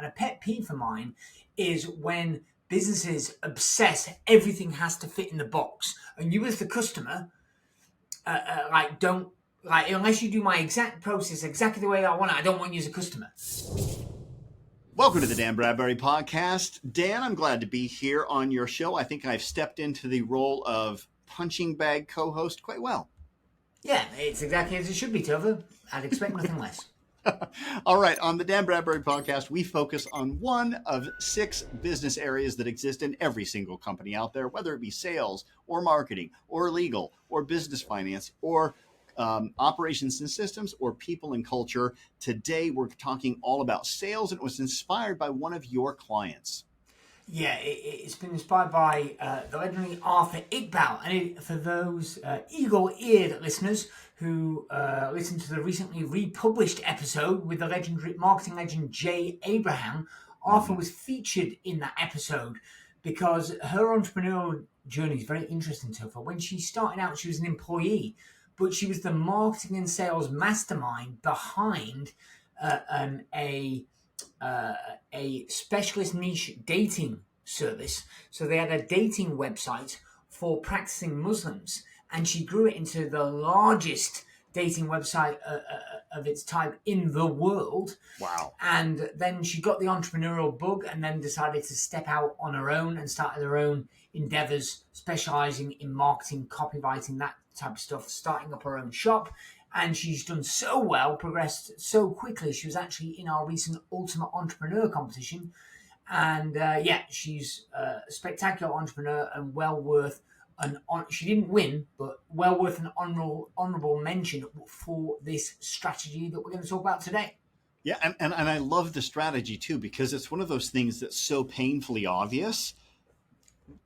And a pet peeve for mine is when businesses obsess everything has to fit in the box, and you as the customer, don't unless you do my exact process exactly the way I want it. I don't want you as a customer. Welcome to the Dan Bradbury podcast. Dan, I'm glad to be here on your show. I think I've stepped into the role of punching bag co-host quite well. Yeah, it's exactly as it should be, Tova. I'd expect nothing less. All right, on the Dan Bradbury podcast, we focus on one of 6 business areas that exist in every single company out there, whether it be sales or marketing or legal or business finance or operations and systems or people and culture. Today, we're talking all about sales, and it was inspired by one of your clients. Yeah, it's been inspired by the legendary Arthur Iqbal. And for those eagle-eared listeners who listened to the recently republished episode with the legendary marketing legend Jay Abraham, Arthur was featured in that episode because her entrepreneurial journey is very interesting to her. When she started out, she was an employee, but she was the marketing and sales mastermind behind a specialist niche dating service. So they had a dating website for practicing Muslims, and she grew it into the largest dating website of its type in the world. Wow. And then she got the entrepreneurial bug and then decided to step out on her own and started her own endeavors, specializing in marketing, copywriting, that type of stuff, starting up her own shop. And she's done so well, progressed so quickly. She was actually in our recent Ultimate Entrepreneur competition. And she's a spectacular entrepreneur and well worth she didn't win, but well worth an honorable mention for this strategy that we're going to talk about today. Yeah, and I love the strategy too, because it's one of those things that's so painfully obvious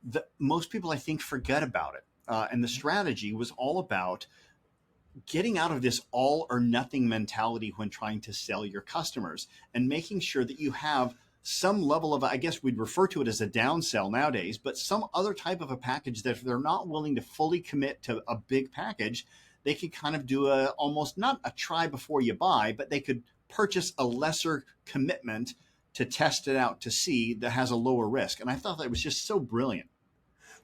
that most people, I think, forget about it. And the strategy was all about getting out of this all or nothing mentality when trying to sell your customers and making sure that you have some level of, I guess we'd refer to it as a downsell nowadays, but some other type of a package that if they're not willing to fully commit to a big package, they could kind of do almost not a try before you buy, but they could purchase a lesser commitment to test it out to see that has a lower risk. And I thought that was just so brilliant.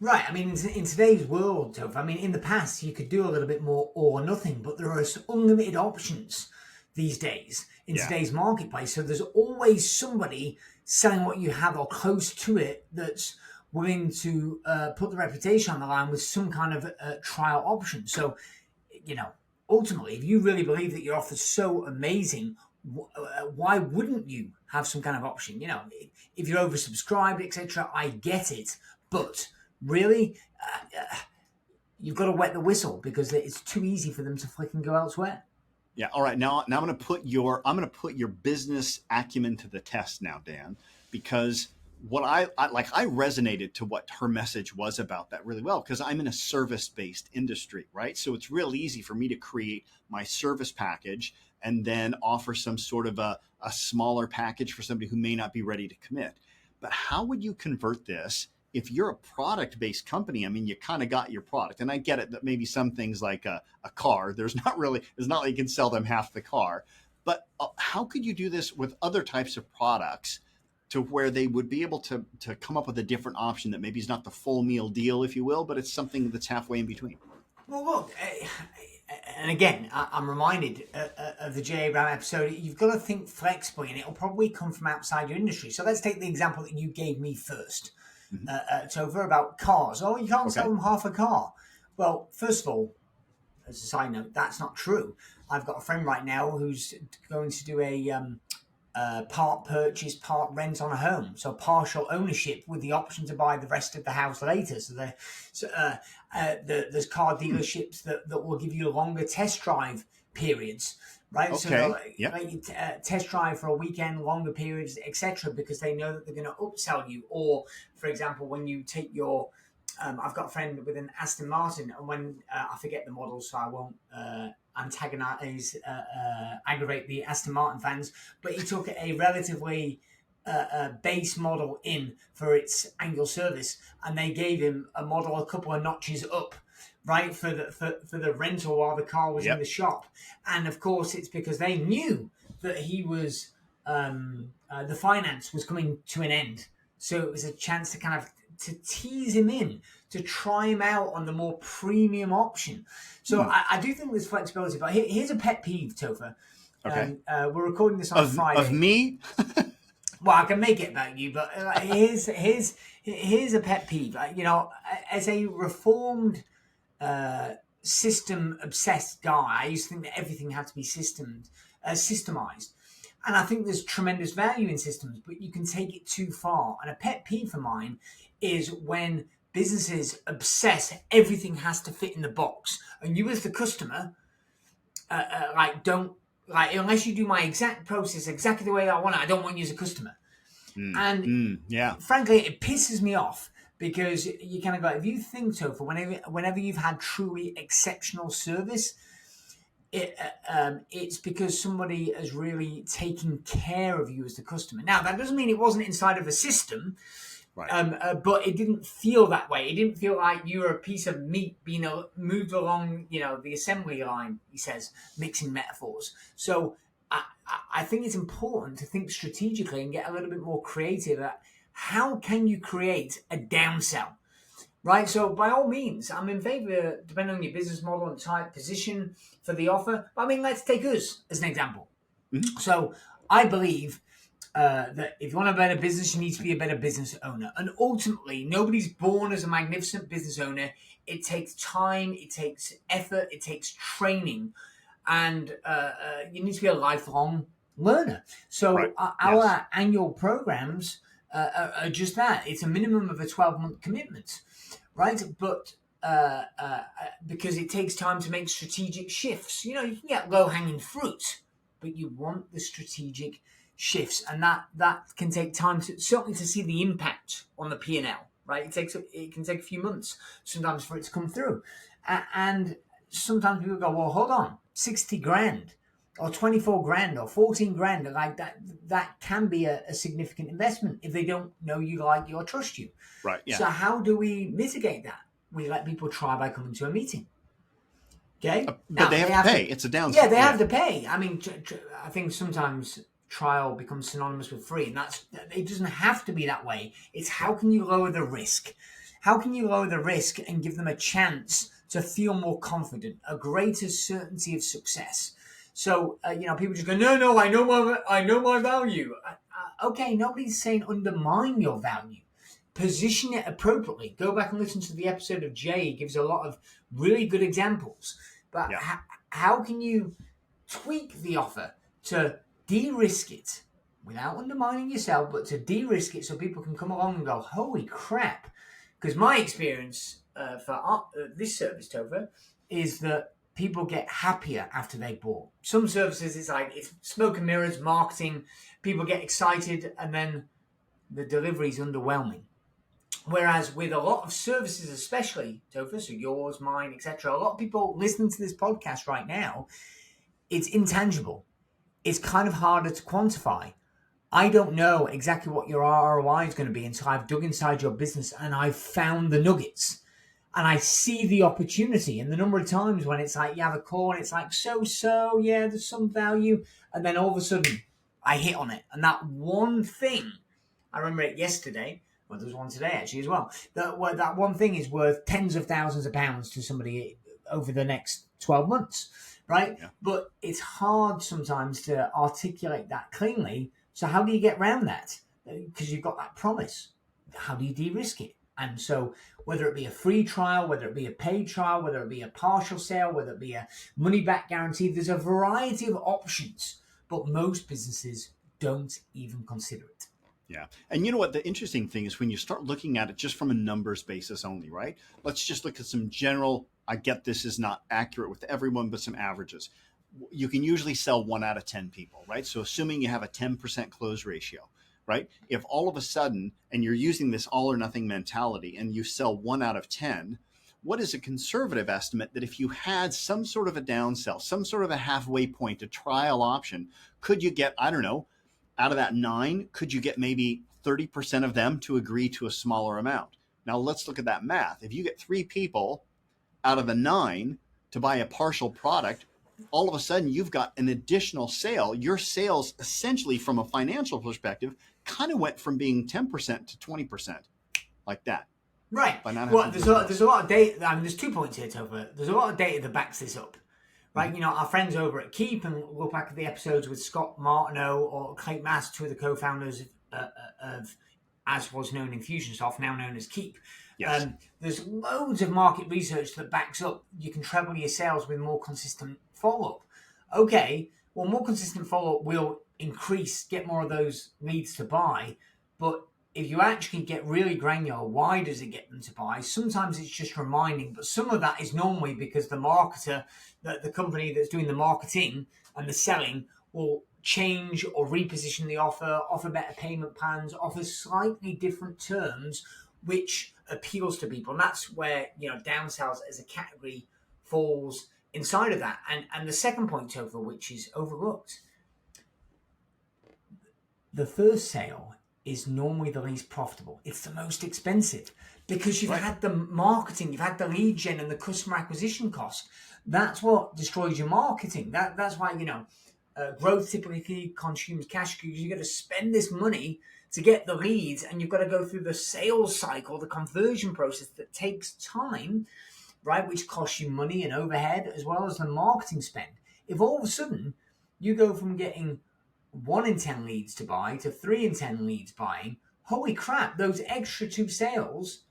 Right. I mean, in today's world, Toph, I mean, in the past, you could do a little bit more or nothing, but there are unlimited options these days in today's marketplace. So there's always somebody selling what you have or close to it that's willing to put the reputation on the line with some kind of trial option. So, ultimately, if you really believe that your offer's so amazing, why wouldn't you have some kind of option? If you're oversubscribed, etc., I get it. But really, you've got to wet the whistle because it's too easy for them to flick and go elsewhere. Yeah. All right. Now I'm going to put your business acumen to the test now, Dan, because what I resonated to what her message was about that really well, because I'm in a service-based industry, right? So it's real easy for me to create my service package and then offer some sort of a smaller package for somebody who may not be ready to commit. But how would you convert this? If you're a product-based company, I mean, you kind of got your product. And I get it that maybe some things like a car, it's not like you can sell them half the car. But how could you do this with other types of products to where they would be able to come up with a different option that maybe is not the full meal deal, if you will, but it's something that's halfway in between? Well, look, and again, I'm reminded of the J. Abraham episode. You've got to think flexibly, and it'll probably come from outside your industry. So let's take the example that you gave me first. Tova, about cars. Oh, you can't sell them half a car. Well, first of all, as a side note, that's not true. I've got a friend right now who's going to do a part purchase, part rent on a home. So partial ownership with the option to buy the rest of the house later. So there's car dealerships that will give you longer test drive periods. Right, okay. So test drive for a weekend, longer periods, etc., because they know that they're going to upsell you. Or, for example, when you take your, I've got a friend with an Aston Martin, and when I forget the model, so I won't aggravate the Aston Martin fans, but he took a relatively base model in for its annual service, and they gave him a model a couple of notches up. Right, for the rental while the car was in the shop. And of course it's because they knew that he was the finance was coming to an end. So it was a chance to kind of to tease him in, to try him out on the more premium option. So I do think there's flexibility. But here's a pet peeve, Topher. Okay. We're recording this on Friday. Of me? Well, I can make it about you, but here's a pet peeve. As a reformed, system obsessed guy, I used to think that everything had to be systemized. And I think there's tremendous value in systems, but you can take it too far. And a pet peeve for mine is when businesses obsess everything has to fit in the box, and you as the customer, unless you do my exact process exactly the way I want it, I don't want you as a customer. Frankly, it pisses me off, because you kind of go, if you think so, for whenever you've had truly exceptional service, it's because somebody has really taken care of you as the customer. Now, that doesn't mean it wasn't inside of a system, right? But it didn't feel that way. It didn't feel like you were a piece of meat being moved along, the assembly line, he says, mixing metaphors. So I think it's important to think strategically and get a little bit more creative at how can you create a downsell. Right, so by all means, I'm in favor, depending on your business model and type, position for the offer. But I mean, let's take us as an example. Mm-hmm. So I believe that if you want a better business, you need to be a better business owner. And ultimately, nobody's born as a magnificent business owner. It takes time, it takes effort, it takes training. And you need to be a lifelong learner. So our annual programs are just that. It's a minimum of a 12-month commitment. Right, but because it takes time to make strategic shifts. You can get low-hanging fruit, but you want the strategic shifts, and that can take time certainly to see the impact on the P&L. Right, it can take a few months sometimes for it to come through, and sometimes people go, well, hold on, 60 grand or 24 grand or 14 grand, like that can be a significant investment if they don't know you, like you, or trust you. Right. Yeah. So how do we mitigate that? We let people try by coming to a meeting. Okay. But they have to pay. It's a downside. Yeah, they have to pay. I mean, I think sometimes trial becomes synonymous with free, and it doesn't have to be that way. It's how can you lower the risk? How can you lower the risk and give them a chance to feel more confident, a greater certainty of success? So, people just go, no, I know my value. Okay, nobody's saying undermine your value. Position it appropriately. Go back and listen to the episode of Jay. He gives a lot of really good examples. But how can you tweak the offer to de-risk it without undermining yourself, but to de-risk it so people can come along and go, holy crap. Because my experience for this service, Topher, is that people get happier after they bought. Some services, it's smoke and mirrors, marketing. People get excited, and then the delivery is underwhelming. Whereas with a lot of services, especially, Topher, so yours, mine, etc., a lot of people listening to this podcast right now, it's intangible. It's kind of harder to quantify. I don't know exactly what your ROI is going to be until I've dug inside your business and I've found the nuggets. And I see the opportunity, and the number of times when it's like you have a call and it's like, yeah, there's some value. And then all of a sudden I hit on it. And that one thing, I remember it yesterday, well, there was one today actually as well, that one thing is worth tens of thousands of pounds to somebody over the next 12 months, right? Yeah. But it's hard sometimes to articulate that cleanly. So how do you get around that? Because you've got that promise. How do you de-risk it? And so whether it be a free trial, whether it be a paid trial, whether it be a partial sale, whether it be a money-back guarantee, there's a variety of options, but most businesses don't even consider it. Yeah. And you know what? The interesting thing is when you start looking at it just from a numbers basis only, right? Let's just look at some general, I get this is not accurate with everyone, but some averages. You can usually sell 1 out of 10 people, right? So assuming you have a 10% close ratio, right? If all of a sudden, and you're using this all or nothing mentality, and you sell 1 out of 10, what is a conservative estimate that if you had some sort of a downsell, some sort of a halfway point, a trial option, could you get, I don't know, out of that 9, could you get maybe 30% of them to agree to a smaller amount? Now let's look at that math. If you get 3 people out of the 9 to buy a partial product, all of a sudden you've got an additional sale. Your sales essentially from a financial perspective kind of went from being 10% to 20%, like that. Right. By not Well, having there's a lot of data. I mean, there's 2 points here, Topher. There's a lot of data that backs this up. Right, Mhm. you know, our friends over at Keep, and look back at the episodes with Scott Martineau or Kate Mass, two of the co-founders of as was known Infusionsoft, now known as Keep. Yes. There's loads of market research that backs up you can treble your sales with more consistent follow-up. Okay, well, more consistent follow-up will get more of those leads to buy, but if you actually get really granular, why does it get them to buy? Sometimes it's just reminding, but some of that is normally because the marketer, the company that's doing the marketing and the selling, will change or reposition the offer better payment plans, offer slightly different terms, which appeals to people. And that's where, you know, down sales as a category falls inside of that. And the second point, Topher, which is overlooked, the first sale is normally the least profitable. It's the most expensive because you've had the marketing, you've had the lead gen and the customer acquisition cost. That's what destroys your marketing. That's why, you know, growth typically consumes cash because you've got to spend this money to get the leads, and you've got to go through the sales cycle, the conversion process that takes time, right? Which costs you money and overhead as well as the marketing spend. If all of a sudden you go from getting 1 in 10 leads to buy to 3 in 10 leads buying, holy crap, those extra 2 sales,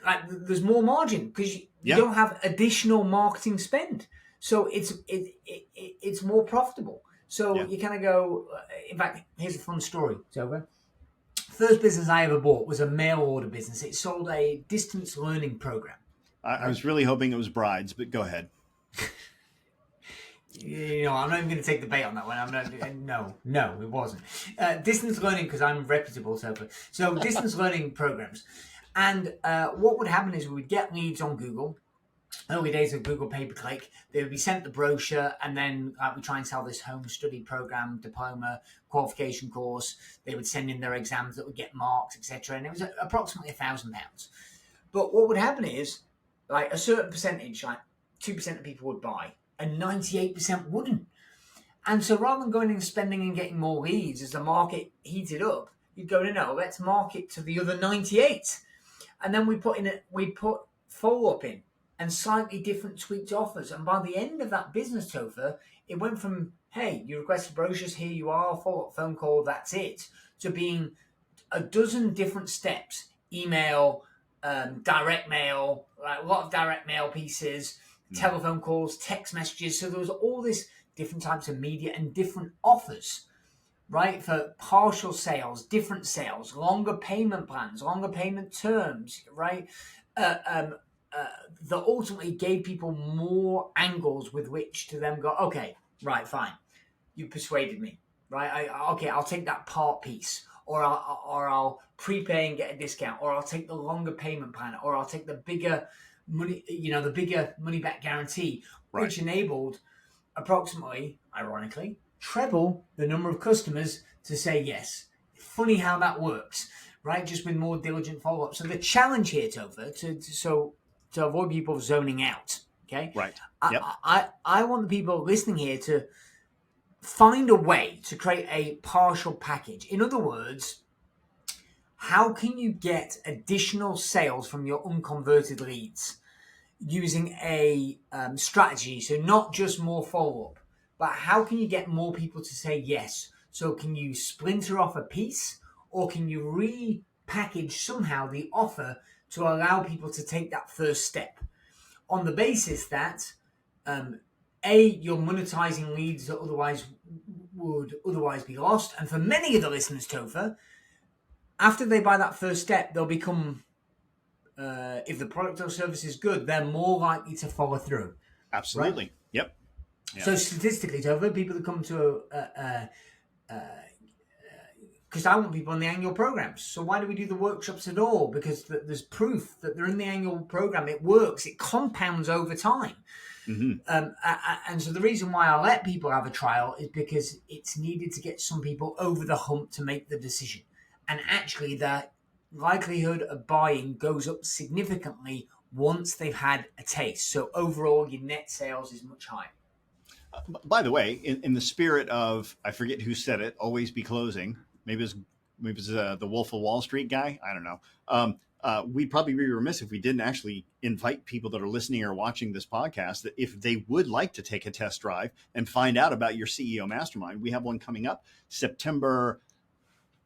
like, there's more margin because you don't have additional marketing spend. So it's more profitable. So you kind of go, in fact, here's a fun story, Tova. First business I ever bought was a mail order business. It sold a distance learning program. I was really hoping it was brides, but go ahead. You know, I'm not even going to take the bait on that one. I'm not. No, it wasn't. Distance learning, because I'm reputable, so distance learning programs. And what would happen is we would get leads on Google. Early days of Google pay-per-click, they would be sent the brochure, and then we try and sell this home study program, diploma, qualification course. They would send in their exams that would get marks, etc. And it was approximately £1,000. But what would happen is, like, a certain percentage, like 2% of people would buy, and 98% wouldn't. And so rather than going and spending and getting more leads as the market heated up, you'd go, no, let's market to the other 98. And then we put follow-up in and slightly different tweaked offers. And by the end of that business, Topher, it went from, hey, you requested brochures, here you are, follow-up phone call, that's it, to being a dozen different steps: email, direct mail, a lot of direct mail pieces, telephone calls, text messages. So there was all this different types of media and different offers, right? For partial sales, different sales, longer payment plans, longer payment terms, right? That ultimately gave people more angles with which to then go, okay, right, fine, you persuaded me, right? I'll take that part piece, or I'll prepay and get a discount, or I'll take the longer payment plan, or I'll take the bigger money, the bigger money back guarantee, which enabled approximately, ironically, treble the number of customers to say yes. Funny how that works, right? Just with more diligent follow-up. So the challenge here, Topher, to avoid people zoning out, okay? Right. Yep. I want the people listening here to find a way to create a partial package. In other words, how can you get additional sales from your unconverted leads using a strategy? So not just more follow-up, but how can you get more people to say yes? So can you splinter off a piece, or can you repackage somehow the offer to allow people to take that first step on the basis that you're monetizing leads that would otherwise be lost. And for many of the listeners, Topher, after they buy that first step, they'll become, if the product or service is good, they're more likely to follow through. Absolutely. Right? Yep. So statistically, Topher, people that come to because I want people in the annual programs. So why do we do the workshops at all? Because there's proof that they're in the annual program. It works. It compounds over time. Mm-hmm. And so the reason why I let people have a trial is because it's needed to get some people over the hump to make the decision. And actually, the likelihood of buying goes up significantly once they've had a taste. So overall, your net sales is much higher. By the way, in the spirit of, I forget who said it, always be closing. Maybe it's the Wolf of Wall Street guy. I don't know. We'd probably be remiss if we didn't actually invite people that are listening or watching this podcast that if they would like to take a test drive and find out about your CEO Mastermind, we have one coming up September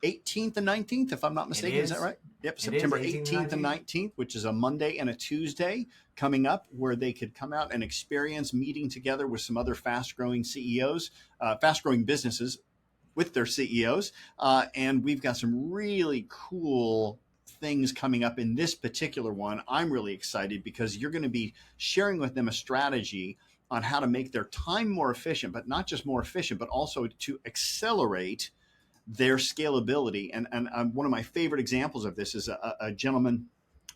18th and 19th, if I'm not mistaken. Is that right? Yep. September 18th and 19th, which is a Monday and a Tuesday coming up, where they could come out and experience meeting together with some other fast-growing CEOs, fast-growing businesses with their CEOs. And we've got some really cool things coming up in this particular one. I'm really excited because you're going to be sharing with them a strategy on how to make their time more efficient, but not just more efficient, but also to accelerate their scalability. And one of my favorite examples of this is a gentleman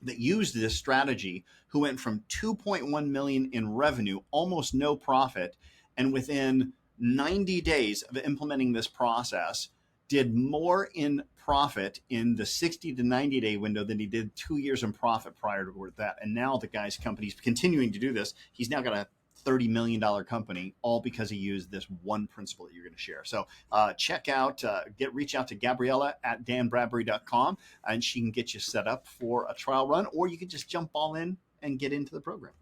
that used this strategy who went from 2.1 million in revenue, almost no profit, and within 90 days of implementing this process, did more in profit in the 60 to 90 day window than he did 2 years in profit prior to that. And now the guy's company's continuing to do this. He's now got a $30 million company, all because he used this one principle that you're going to share. So check out, reach out to Gabriella at danbradbury.com, and she can get you set up for a trial run, or you can just jump all in and get into the program.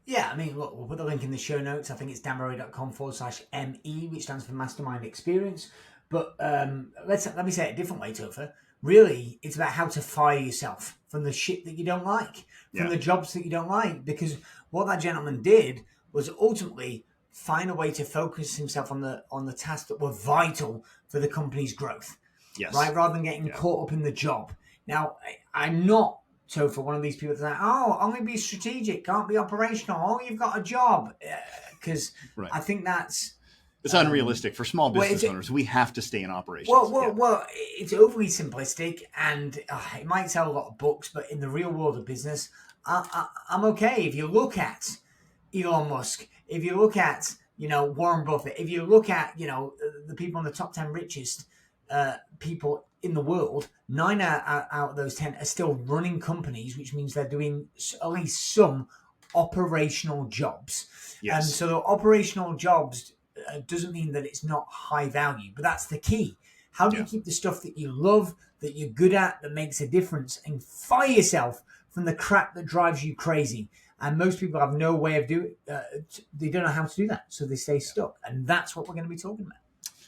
Yeah, I mean, look, we'll put the link in the show notes. I think it's danbradbury.com/ME, which stands for Mastermind Experience. But let me say it a different way, Topher. Really, it's about how to fire yourself from the shit that you don't like, from the jobs that you don't like. Because what that gentleman did was ultimately find a way to focus himself on the tasks that were vital for the company's growth. Yes. Right? Rather than getting caught up in the job. Now, I'm not for one of these people that's like, oh, only be strategic, can't be operational. Oh, you've got a job. Because I think that's... It's unrealistic for small business owners. We have to stay in operations. Well, it's overly simplistic, and it might sell a lot of books, but in the real world of business, I'm okay. If you look at Elon Musk, if you look at, Warren Buffett, if you look at, the people in the top 10 richest people in the world, 9 out of those 10 are still running companies, which means they're doing at least some operational jobs. Yes. And so the operational jobs doesn't mean that it's not high value, but that's the key. How do you keep the stuff that you love, that you're good at, that makes a difference, and fire yourself from the crap that drives you crazy? And most people have no way of doing it. They don't know how to do that, so they stay stuck. And that's what we're going to be talking about.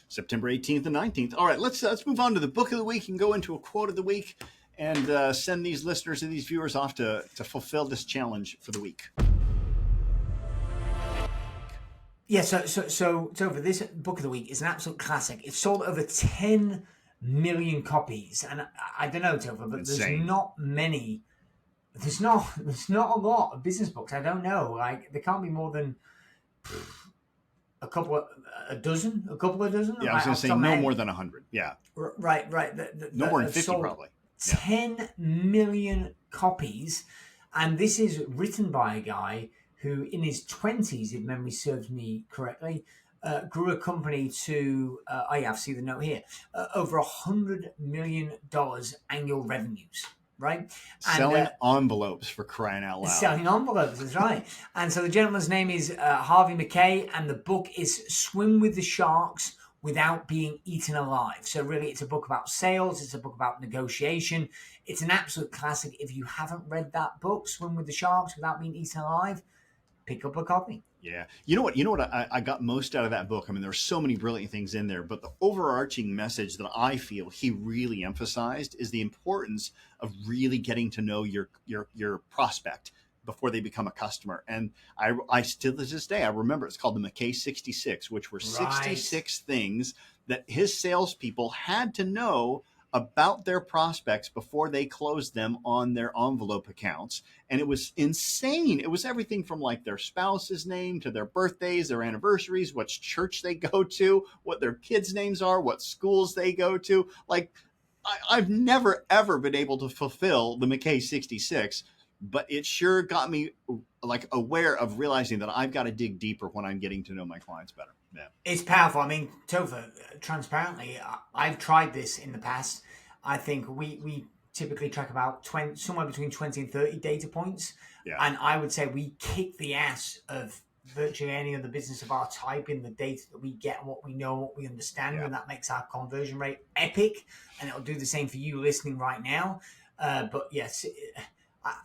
September 18th and 19th. All right, let's move on to the book of the week and go into a quote of the week and send these listeners and these viewers off to fulfill this challenge for the week. Yeah, so for this book of the week is an absolute classic. It's sold over 10 million copies, and I don't know, Topher, but Insane. There's not many. There's not a lot of business books. I don't know. Like, there can't be more than a couple of dozen. Yeah, I was going to say no more than 100. Yeah. Right. No more than 50 probably. 10 million copies, and this is written by a guy who in his 20s, if memory serves me correctly, grew a company to, I see the note here, over $100 million annual revenues, right? Selling envelopes, for crying out loud. Selling envelopes, that's right. And so the gentleman's name is Harvey McKay, and the book is Swim with the Sharks Without Being Eaten Alive. So really, it's a book about sales. It's a book about negotiation. It's an absolute classic. If you haven't read that book, Swim with the Sharks Without Being Eaten Alive, pick up a copy. Yeah. You know what I got most out of that book? I mean, there's so many brilliant things in there, but the overarching message that I feel he really emphasized is the importance of really getting to know your prospect before they become a customer. And I still, to this day, I remember it's called the McKay 66, which were 66 things that his salespeople had to know about their prospects before they closed them on their envelope accounts. And it was insane. It was everything from like their spouse's name to their birthdays, their anniversaries, what church they go to, what their kids' names are, what schools they go to. Like, I've never, ever been able to fulfill the McKay 66, but it sure got me like aware of realizing that I've got to dig deeper when I'm getting to know my clients better. Yeah. It's powerful. I mean, Topher, transparently, I've tried this in the past. I think we typically track about somewhere between 20 and 30 data points. Yeah. And I would say we kick the ass of virtually any other business of our type in the data that we get and what we know, what we understand, and that makes our conversion rate epic. And it'll do the same for you listening right now. But yes,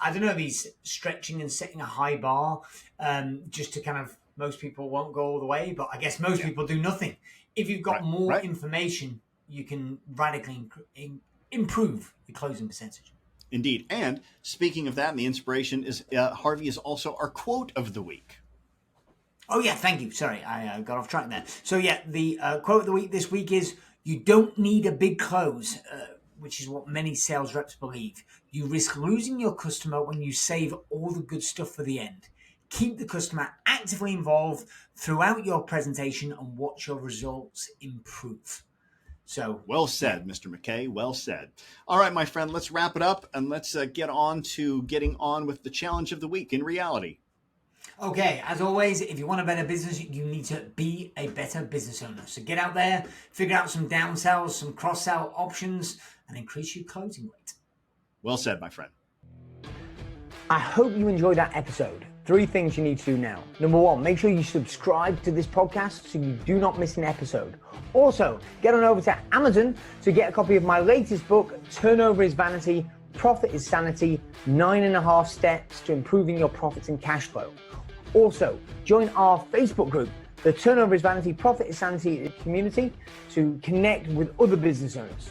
I don't know, these stretching and setting a high bar just to kind of, most people won't go all the way, but I guess most people do nothing. If you've got more information, you can radically improve your closing percentage. Indeed. And speaking of that, and the inspiration is Harvey is also our quote of the week. Oh, yeah, thank you. Sorry, I got off track there. So, yeah, the quote of the week this week is, you don't need a big close, which is what many sales reps believe. You risk losing your customer when you save all the good stuff for the end. Keep the customer actively involved throughout your presentation and watch your results improve. So, well said, Mr. McKay. Well said. All right, my friend, let's wrap it up and let's get on to getting on with the challenge of the week in reality. Okay, as always, if you want a better business, you need to be a better business owner. So get out there, figure out some downsells, some cross-sell options, and increase your closing rate. Well said, my friend. I hope you enjoyed that episode. 3 things you need to do now. Number 1, make sure you subscribe to this podcast so you do not miss an episode. Also, get on over to Amazon to get a copy of my latest book, Turnover is Vanity, Profit is Sanity, 9.5 Steps to Improving Your Profits and Cash Flow. Also, join our Facebook group, the Turnover is Vanity, Profit is Sanity community, to connect with other business owners.